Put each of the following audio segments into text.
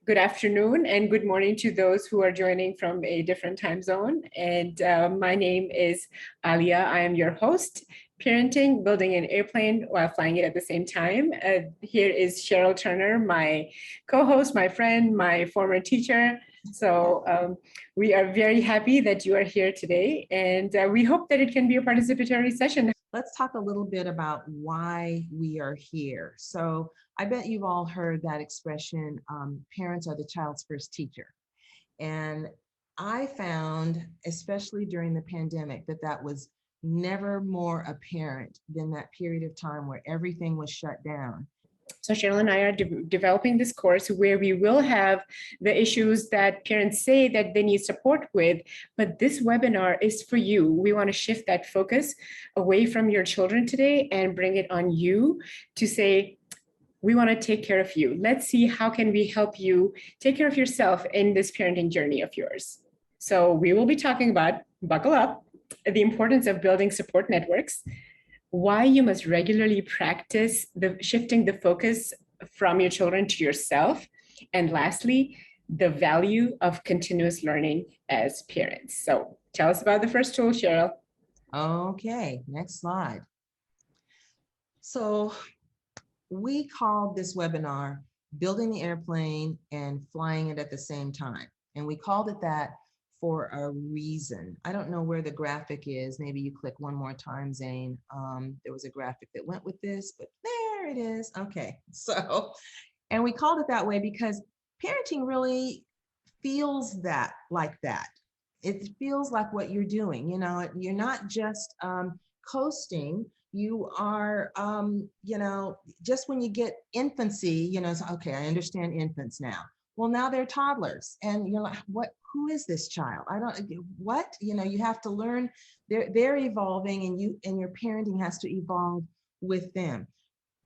Good afternoon and good morning to those who are joining from a different time zone. And my name is Aliya. I am your host, parenting, building an airplane while flying it at the same time. Here is Cheryl Turner, my co-host, my friend, my former teacher. So we are very happy that you are here today, and we hope that it can be a participatory session. Let's talk a little bit about why we are here. So I bet you've all heard that expression, parents are the child's first teacher. And I found, especially during the pandemic, that that was never more apparent than that period of time where everything was shut down. So Cheryl and I are developing this course where we will have the issues that parents say that they need support with, but this webinar is for you. We want to shift that focus away from your children today and bring it on you to say, we want to take care of you. Let's see how can we help you take care of yourself in this parenting journey of yours. So we will be talking about, buckle up, the importance of building support networks, why you must regularly practice shifting the focus from your children to yourself, and lastly, the value of continuous learning as parents. So tell us about the first tool, Cheryl. Okay, next slide. So we called this webinar Building the Airplane and Flying It at the Same Time. And we called it that for a reason. I don't know where the graphic is. Maybe you click one more time, Zane. There was a graphic that went with this, but there it is. Okay, so, and we called it that way because parenting really feels that like that. It feels like what you're doing. You know, you're not just coasting. You are, just when you get infancy, it's okay, I understand infants now. Well, now they're toddlers and you're like, who is this child? What, you have to learn, they're evolving and your parenting has to evolve with them.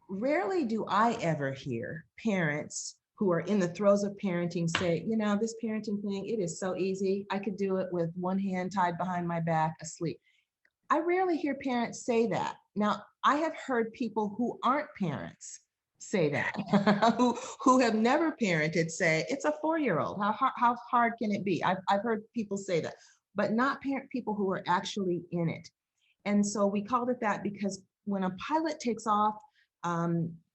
Rarely do I ever hear parents who are in the throes of parenting say, this parenting thing, it is so easy. I could do it with one hand tied behind my back asleep. I rarely hear parents say that. Now, I have heard people who aren't parents say that, who have never parented say, it's a 4-year-old. How hard can it be? I've heard people say that, but not people who are actually in it. And so we called it that because when a pilot takes off,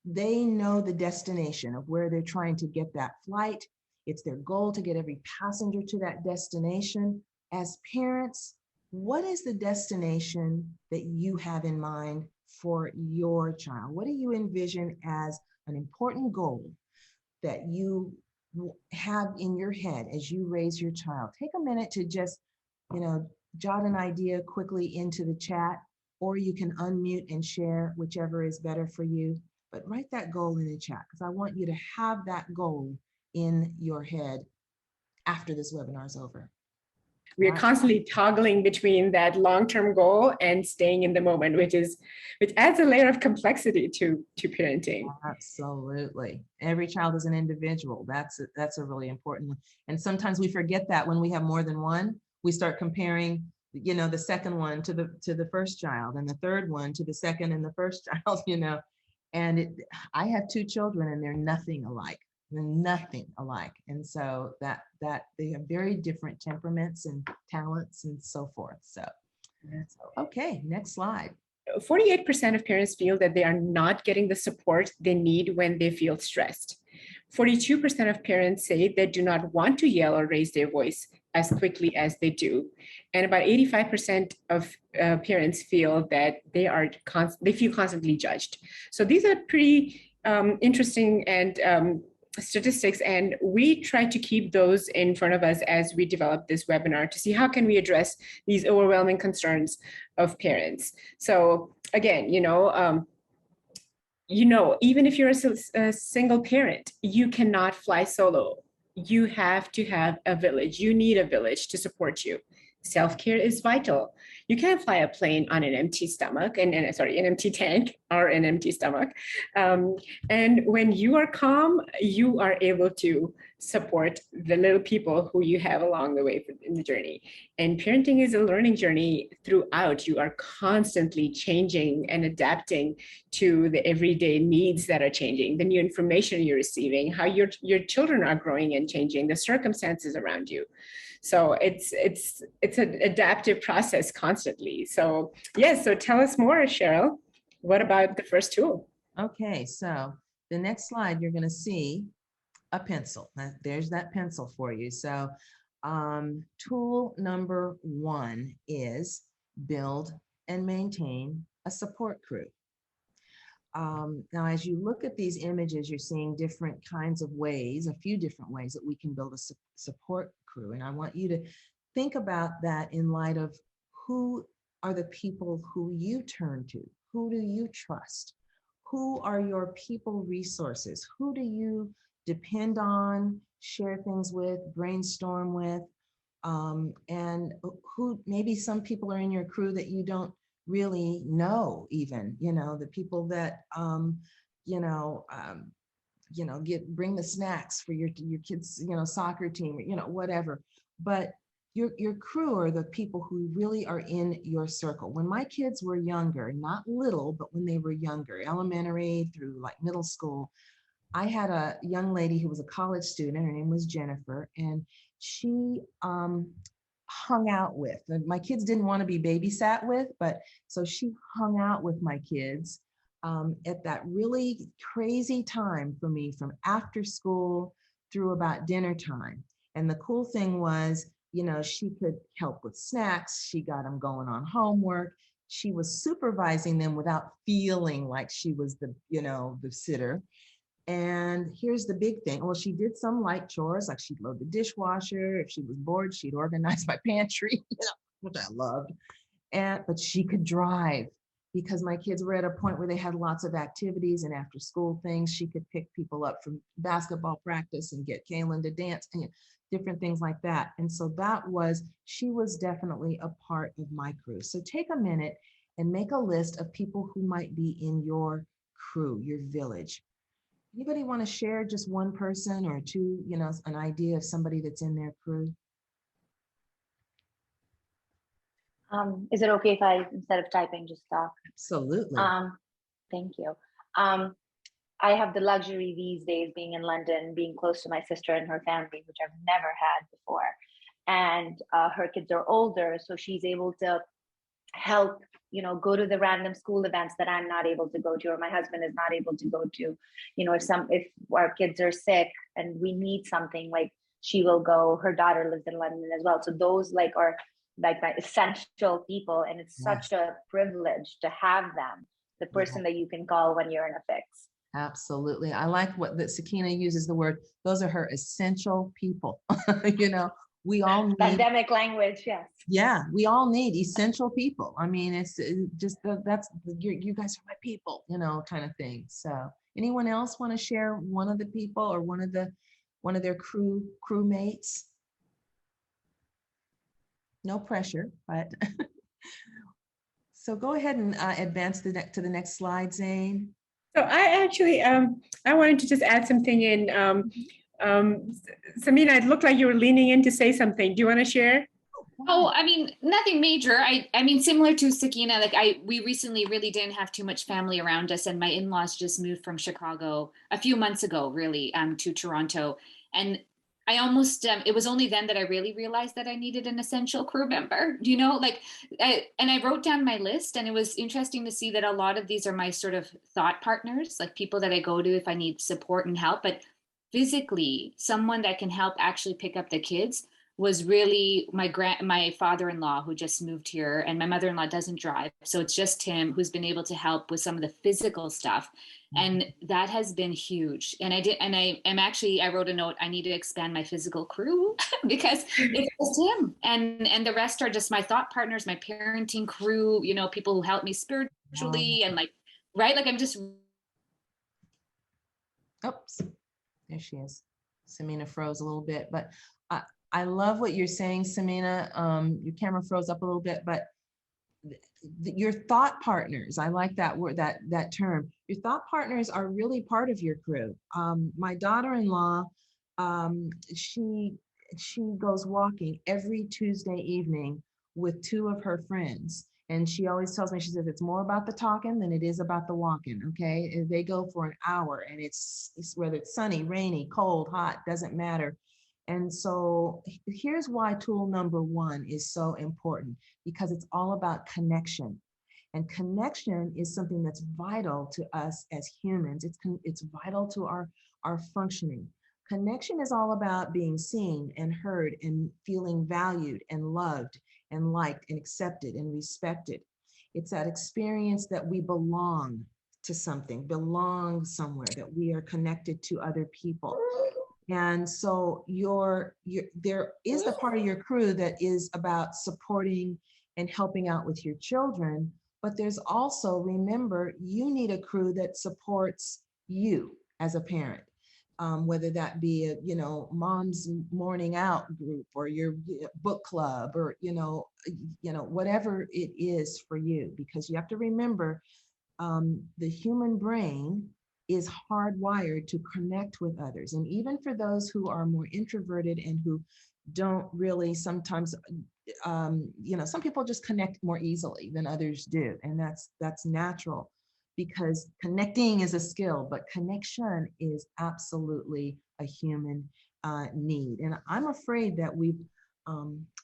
they know the destination of where they're trying to get that flight. It's their goal to get every passenger to that destination. As parents, what is the destination that you have in mind for your child? What do you envision as an important goal that you have in your head as you raise your child? Take a minute to just, jot an idea quickly into the chat, or you can unmute and share, whichever is better for you. But write that goal in the chat because I want you to have that goal in your head after this webinar is over. We are constantly toggling between that long-term goal and staying in the moment, which adds a layer of complexity to parenting. Absolutely. Every child is an individual. That's a really important one. And sometimes we forget that when we have more than one, we start comparing, the second one to the first child and the third one to the second and the first child, And I have 2 children and they're nothing alike. Nothing alike. And so that they have very different temperaments and talents and so forth. So okay, next slide. 48% of parents feel that they are not getting the support they need when they feel stressed. 42% of parents say they do not want to yell or raise their voice as quickly as they do. And about 85% of parents feel that they feel constantly judged. So these are pretty interesting and statistics, and we try to keep those in front of us as we develop this webinar to see how can we address these overwhelming concerns of parents. So again, even if you're a single parent, you cannot fly solo. You have to have a village. You need a village to support you. Self-care is vital. You can't fly a plane on an empty stomach an empty tank. or an empty stomach. And when you are calm, you are able to support the little people who you have along the way in the journey. And parenting is a learning journey throughout. You are constantly changing and adapting to the everyday needs that are changing, the new information you're receiving, how your children are growing and changing, the circumstances around you. So it's an adaptive process constantly. So yes, so tell us more, Cheryl. What about the first tool? Okay, so the next slide, you're going to see a pencil. There's that pencil for you. So tool number 1 is build and maintain a support crew. Now, as you look at these images, you're seeing different kinds of ways, a few different ways that we can build a support crew. And I want you to think about that in light of who are the people who you turn to? Who do you trust? Who are your people resources? Who do you depend on, share things with, brainstorm with? And who, maybe some people are in your crew that you don't really know, even, the people that, bring the snacks for your kids, soccer team, whatever. But your crew are the people who really are in your circle. When my kids were younger, not little, but when they were younger, elementary through like middle school, I had a young lady who was a college student. Her name was Jennifer, and she hung out with. My kids didn't want to be babysat with, but so she hung out with my kids at that really crazy time for me, from after school through about dinner time. And the cool thing was, she could help with snacks. She got them going on homework. She was supervising them without feeling like she was the sitter. And here's the big thing. Well, she did some light chores, like she'd load the dishwasher. If she was bored, she'd organize my pantry, which I loved. But she could drive, because my kids were at a point where they had lots of activities and after school things. She could pick people up from basketball practice and get Kaylin to dance and different things like that. And so she was definitely a part of my crew. So take a minute and make a list of people who might be in your crew, your village. Anybody want to share just one person or two, an idea of somebody that's in their crew? Is it okay if I, instead of typing, just talk? Absolutely. Thank you. I have the luxury these days, being in London, being close to my sister and her family, which I've never had before. And her kids are older, so she's able to help, go to the random school events that I'm not able to go to, or my husband is not able to go to. If our kids are sick and we need something, like, she will go. Her daughter lives in London as well. So those are like my essential people. And it's such a privilege to have them, the person that you can call when you're in a fix. Absolutely. I like that Sakina uses the word, those are her essential people. We all need pandemic language. Yes. Yeah, we all need essential people. I mean, it's just that's you guys are my people, kind of thing. So anyone else want to share one of the people or one of their crewmates? No pressure, but so go ahead and advance to the next slide, Zane. So I actually I wanted to just add something in. Samina, it looked like you were leaning in to say something. Do you want to share? Oh, I mean, nothing major. I mean, similar to Sakina, we recently really didn't have too much family around us, and my in-laws just moved from Chicago a few months ago, really, to Toronto. And I almost, it was only then that I really realized that I needed an essential crew member, and I wrote down my list, and it was interesting to see that a lot of these are my sort of thought partners, like people that I go to if I need support and help, but physically, someone that can help actually pick up the kids was really my father-in-law, who just moved here, and my mother-in-law doesn't drive. So it's just him who's been able to help with some of the physical stuff. And that has been huge. And I wrote a note, I need to expand my physical crew because it's just him. And the rest are just my thought partners, my parenting crew, people who help me spiritually and I'm just. Oops, there she is. Samina froze a little bit, but I love what you're saying, Samina. Your camera froze up a little bit, but your thought partners, I like that word, that term. Your thought partners are really part of your crew. My daughter-in-law, she goes walking every Tuesday evening with two of her friends. And she always tells me, she says, it's more about the talking than it is about the walking, okay? And they go for an hour, and it's whether it's sunny, rainy, cold, hot, doesn't matter. And so here's why tool number one is so important, because it's all about connection. And connection is something that's vital to us as humans. It's vital to our functioning. Connection is all about being seen and heard and feeling valued and loved and liked and accepted and respected. It's that experience that we belong to something, belong somewhere, that we are connected to other people. And so there is the part of your crew that is about supporting and helping out with your children, but there's also, remember, you need a crew that supports you as a parent. Whether that be a, mom's morning out group, or your book club, or whatever it is for you, because you have to remember, the human brain is hardwired to connect with others. And even for those who are more introverted and who don't really sometimes, some people just connect more easily than others do. And that's natural, because connecting is a skill, but connection is absolutely a human need. And I'm afraid that we've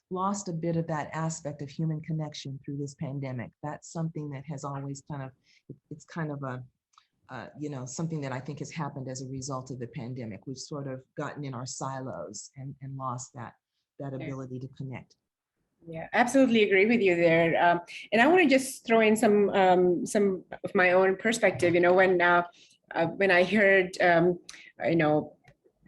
lost a bit of that aspect of human connection through this pandemic. That's something that has always it's kind of a, something that I think has happened as a result of the pandemic. We've sort of gotten in our silos and lost that ability to connect. Yeah, absolutely agree with you there. And I want to just throw in some of my own perspective. When I heard,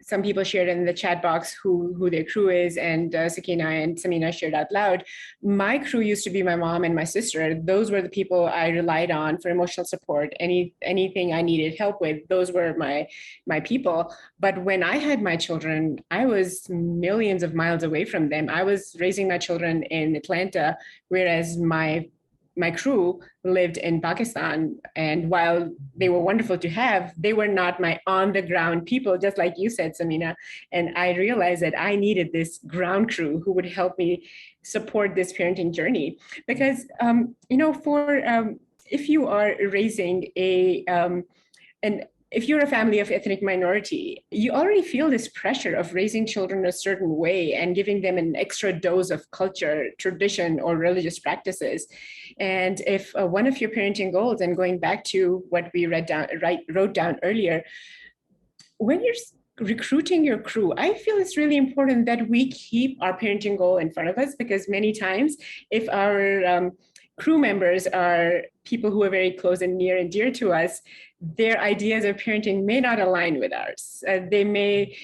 some people shared in the chat box who their crew is, and Sakina and Samina shared out loud. My crew used to be my mom and my sister. Those were the people I relied on for emotional support. Anything I needed help with, those were my people. But when I had my children, I was millions of miles away from them. I was raising my children in Atlanta, whereas my crew lived in Pakistan. And while they were wonderful to have, they were not my on the ground people, just like you said, Samina. And I realized that I needed this ground crew who would help me support this parenting journey. Because, if you are raising if you're a family of ethnic minority, you already feel this pressure of raising children a certain way and giving them an extra dose of culture, tradition, or religious practices. And if one of your parenting goals, and going back to what we wrote down earlier, when you're recruiting your crew, I feel it's really important that we keep our parenting goal in front of us, because many times if our crew members are people who are very close and near and dear to us, their ideas of parenting may not align with ours. They may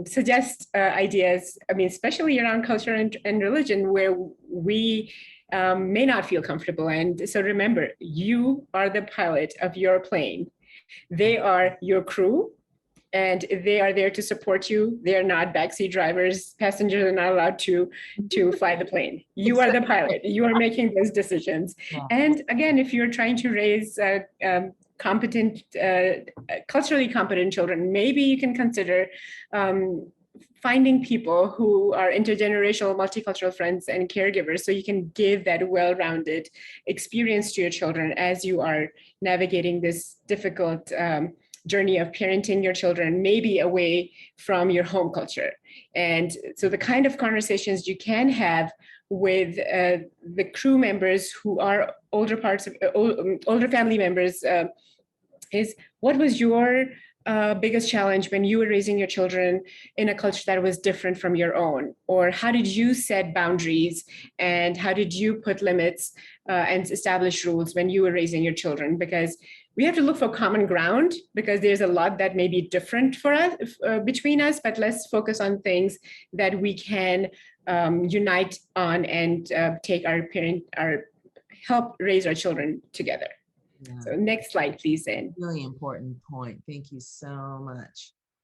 suggest ideas, especially around culture and religion, where we may not feel comfortable. And so remember, you are the pilot of your plane. They are your crew, and they are there to support you. They are not backseat drivers. Passengers are not allowed to fly the plane. You are the pilot. You are making those decisions. Yeah. And again, if you're trying to raise competent, culturally competent children, maybe you can consider finding people who are intergenerational, multicultural friends and caregivers, so you can give that well-rounded experience to your children as you are navigating this difficult journey of parenting your children, maybe away from your home culture. And so the kind of conversations you can have with the crew members who are older family members is, what was your biggest challenge when you were raising your children in a culture that was different from your own? Or how did you set boundaries, and how did you put limits and establish rules when you were raising your children? Because we have to look for common ground, because there's a lot that may be different for us between us, but let's focus on things that we can unite on and help raise our children together. Yeah. So next slide, please, then. Really important point. Thank you so much.